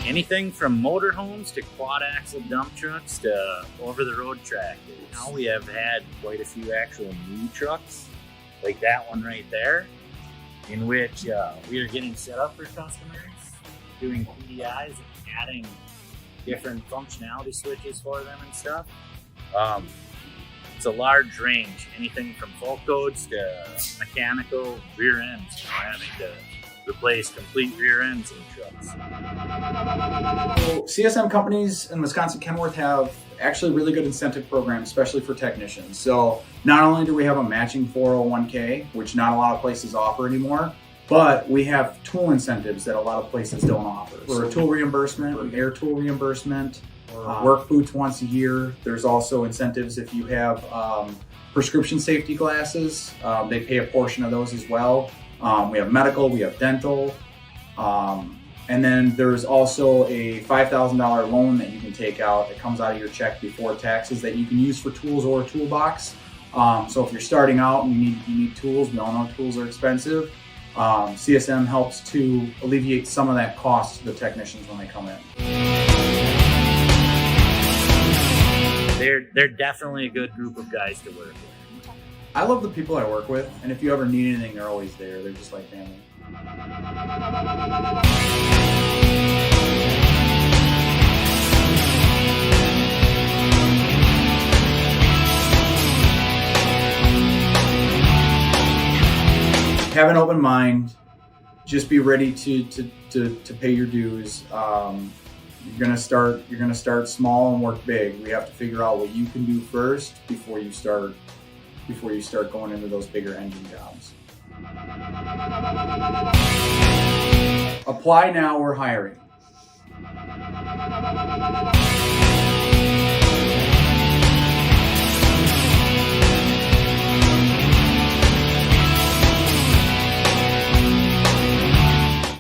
Anything from motorhomes to quad axle dump trucks to over-the-road tractors. Now we have had quite a few actual new trucks, like that one right there, in which we are getting set up for customers, doing PDIs and adding different functionality switches for them and stuff. It's a large range, anything from full codes to mechanical rear ends, having to replace complete rear ends in trucks. So CSM Companies in Wisconsin Kenworth have actually really good incentive programs, especially for technicians. So not only do we have a matching 401k, which not a lot of places offer anymore, but we have tool incentives that a lot of places don't offer. For a tool reimbursement, air tool reimbursement, work boots once a year. There's also incentives if you have prescription safety glasses. They pay a portion of those as well. We have medical, we have dental, and then there's also a $5,000 loan that you can take out that comes out of your check before taxes that you can use for tools or a toolbox. So if you're starting out and you need tools, we all know tools are expensive. CSM helps to alleviate some of that cost to the technicians when they come in. They're definitely a good group of guys to work with. I love the people I work with, and if you ever need anything, they're always there. They're just like family. Have an open mind. Just be ready to pay your dues. You're gonna start small and work big. We have to figure out what you can do first before you start going into those bigger engine jobs. Apply now, we're hiring.